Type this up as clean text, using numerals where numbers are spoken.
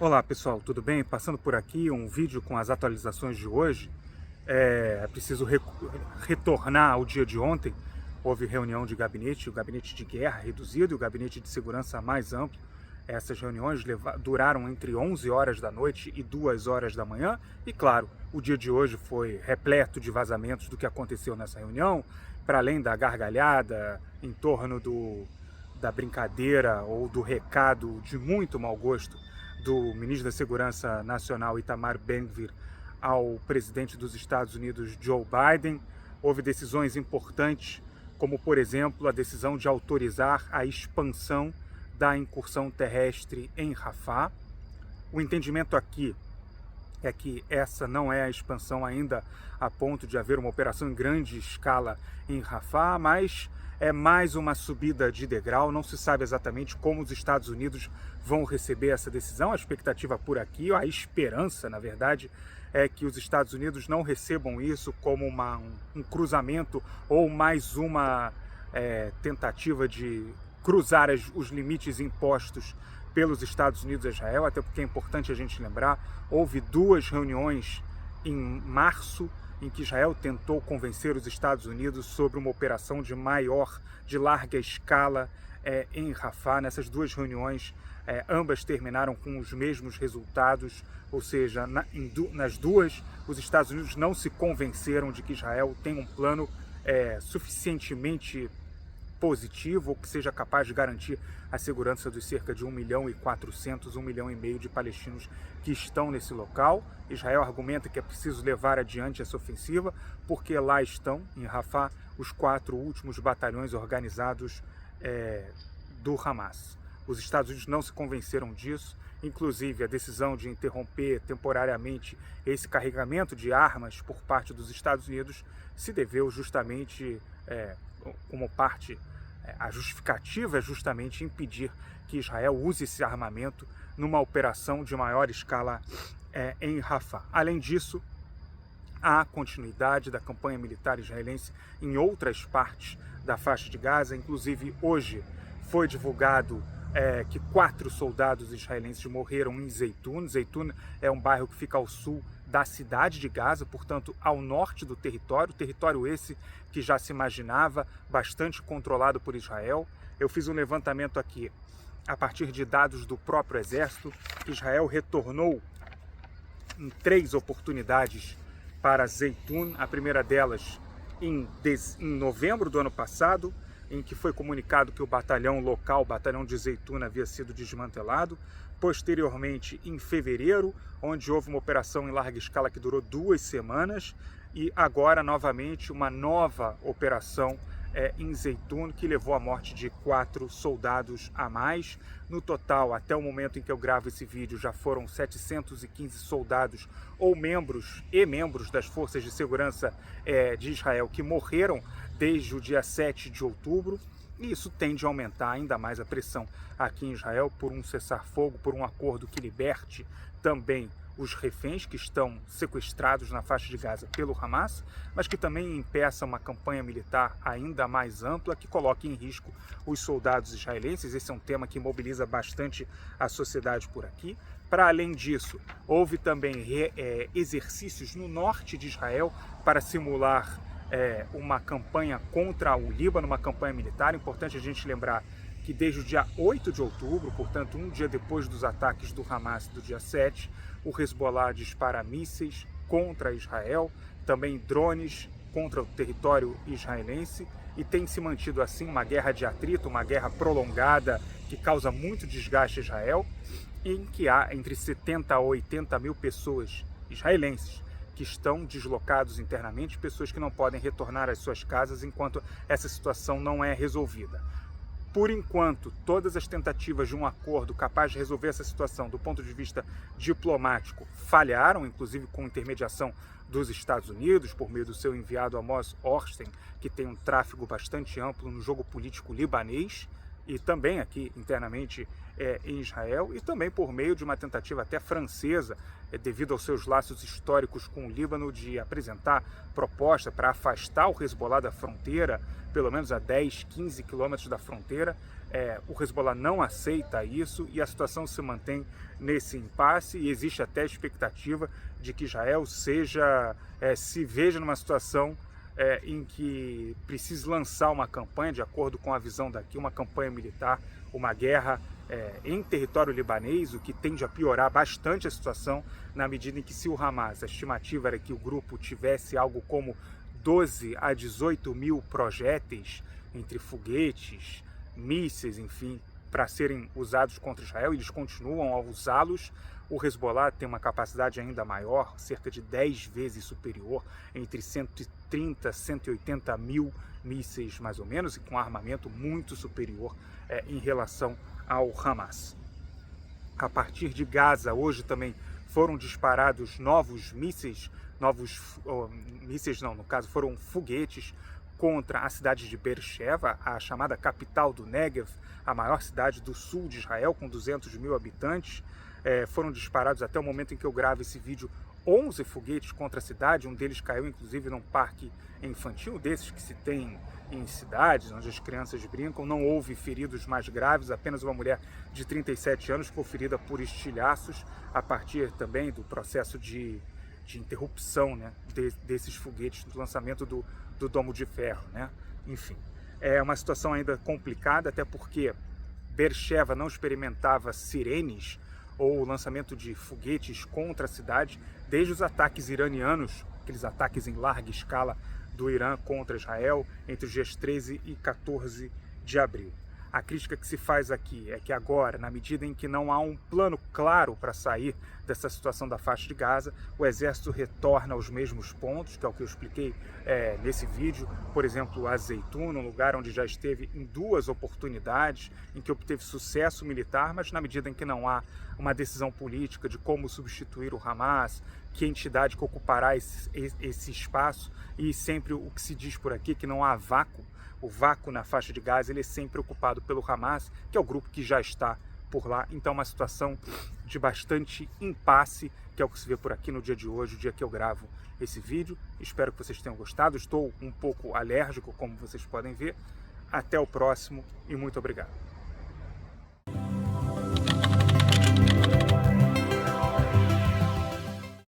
Olá pessoal, tudo bem? Passando por aqui um vídeo com as atualizações de hoje. É preciso retornar ao dia de ontem. Houve reunião de gabinete, o gabinete de guerra reduzido e o gabinete de segurança mais amplo. Essas reuniões duraram entre 11 horas da noite e 2 horas da manhã. E claro, o dia de hoje foi repleto de vazamentos do que aconteceu nessa reunião, para além da gargalhada em torno da brincadeira ou do recado de muito mau gosto do ministro da Segurança Nacional Itamar Ben-Gvir ao presidente dos Estados Unidos Joe Biden. Houve decisões importantes, como por exemplo a decisão de autorizar a expansão da incursão terrestre em Rafah. O entendimento aqui é que essa não é a expansão ainda a ponto de haver uma operação em grande escala em Rafah, mas é mais uma subida de degrau. Não se sabe exatamente como os Estados Unidos vão receber essa decisão. A expectativa por aqui, a esperança, na verdade, é que os Estados Unidos não recebam isso como um cruzamento ou mais uma tentativa de cruzar os limites impostos pelos Estados Unidos a Israel, até porque é importante a gente lembrar, houve 2 reuniões em março em que Israel tentou convencer os Estados Unidos sobre uma operação de larga escala em Rafah. Nessas 2 reuniões, ambas terminaram com os mesmos resultados, ou seja, nas duas, os Estados Unidos não se convenceram de que Israel tem um plano suficientemente positivo ou que seja capaz de garantir a segurança dos cerca de 1.400.000, 1,5 milhão de palestinos que estão nesse local. Israel argumenta que é preciso levar adiante essa ofensiva porque lá estão, em Rafah, os 4 últimos batalhões organizados do Hamas. Os Estados Unidos não se convenceram disso, inclusive a decisão de interromper temporariamente esse carregamento de armas por parte dos Estados Unidos se deveu justamente como parte, a justificativa é justamente impedir que Israel use esse armamento numa operação de maior escala em Rafah. Além disso, há continuidade da campanha militar israelense em outras partes da faixa de Gaza. Inclusive, hoje foi divulgado que 4 soldados israelenses morreram em Zeitun. Zeitun é um bairro que fica ao sul da cidade de Gaza, portanto, ao norte do território esse que já se imaginava bastante controlado por Israel. Eu fiz um levantamento aqui a partir de dados do próprio exército, que Israel retornou em 3 oportunidades para Zeitun, a primeira delas em novembro do ano passado, em que foi comunicado que o batalhão local, o batalhão de Zeitun, havia sido desmantelado. Posteriormente, em fevereiro, onde houve uma operação em larga escala que durou 2 semanas, e agora, novamente, uma nova operação em Zeitun, que levou à morte de 4 soldados a mais. No total, até o momento em que eu gravo esse vídeo, já foram 715 soldados ou membros das forças de segurança de Israel que morreram desde o dia 7 de outubro. E isso tende a aumentar ainda mais a pressão aqui em Israel por um cessar-fogo, por um acordo que liberte também os reféns que estão sequestrados na faixa de Gaza pelo Hamas, mas que também impeça uma campanha militar ainda mais ampla que coloque em risco os soldados israelenses. Esse é um tema que mobiliza bastante a sociedade por aqui. Para além disso, houve também exercícios no norte de Israel para simular uma campanha contra o Líbano, uma campanha militar. Importante a gente lembrar que desde o dia 8 de outubro, portanto um dia depois dos ataques do Hamas do dia 7, o Hezbollah dispara mísseis contra Israel, também drones contra o território israelense, e tem se mantido assim uma guerra de atrito, uma guerra prolongada que causa muito desgaste a Israel, em que há entre 70 a 80 mil pessoas israelenses que estão deslocados internamente, pessoas que não podem retornar às suas casas enquanto essa situação não é resolvida. Por enquanto, todas as tentativas de um acordo capaz de resolver essa situação do ponto de vista diplomático falharam, inclusive com intermediação dos Estados Unidos, por meio do seu enviado Amos Hochstein, que tem um tráfego bastante amplo no jogo político libanês. e também aqui internamente em Israel, e também por meio de uma tentativa até francesa, devido aos seus laços históricos com o Líbano, de apresentar proposta para afastar o Hezbollah da fronteira, pelo menos a 10, 15 quilômetros da fronteira. O Hezbollah não aceita isso e a situação se mantém nesse impasse, e existe até a expectativa de que Israel se veja numa situação em que precise lançar uma campanha, de acordo com a visão daqui, uma campanha militar, uma guerra em território libanês, o que tende a piorar bastante a situação, na medida em que, se o Hamas, a estimativa era que o grupo tivesse algo como 12 a 18 mil projéteis, entre foguetes, mísseis, enfim, para serem usados contra Israel, e eles continuam a usá-los. O Hezbollah tem uma capacidade ainda maior, cerca de 10 vezes superior, entre 130 a 180 mil mísseis mais ou menos, e com armamento muito superior em relação ao Hamas. A partir de Gaza, hoje também foram disparados novos mísseis, foram foguetes contra a cidade de Beersheva, a chamada capital do Negev, a maior cidade do sul de Israel, com 200 mil habitantes. Foram disparados, até o momento em que eu gravo esse vídeo, 11 foguetes contra a cidade. Um deles caiu inclusive num parque infantil, desses que se tem em cidades, onde as crianças brincam. Não houve feridos mais graves, apenas uma mulher de 37 anos ficou ferida por estilhaços, a partir também do processo de interrupção, né, desses foguetes, do lançamento do domo de ferro, né? Enfim, é uma situação ainda complicada, até porque Beersheva não experimentava sirenes ou o lançamento de foguetes contra a cidade desde os ataques iranianos, aqueles ataques em larga escala do Irã contra Israel entre os dias 13 e 14 de abril. A crítica que se faz aqui é que agora, na medida em que não há um plano claro para sair dessa situação da faixa de Gaza, o exército retorna aos mesmos pontos, que é o que eu expliquei nesse vídeo. Por exemplo, a Zeitun, um lugar onde já esteve em 2 oportunidades, em que obteve sucesso militar, mas na medida em que não há uma decisão política de como substituir o Hamas, que entidade que ocupará esse espaço, e sempre o que se diz por aqui, que não há vácuo. O vácuo na faixa de Gaza ele é sempre ocupado pelo Hamas, que é o grupo que já está por lá. Então, uma situação de bastante impasse, que é o que se vê por aqui no dia de hoje, o dia que eu gravo esse vídeo. Espero que vocês tenham gostado. Estou um pouco alérgico, como vocês podem ver. Até o próximo e muito obrigado.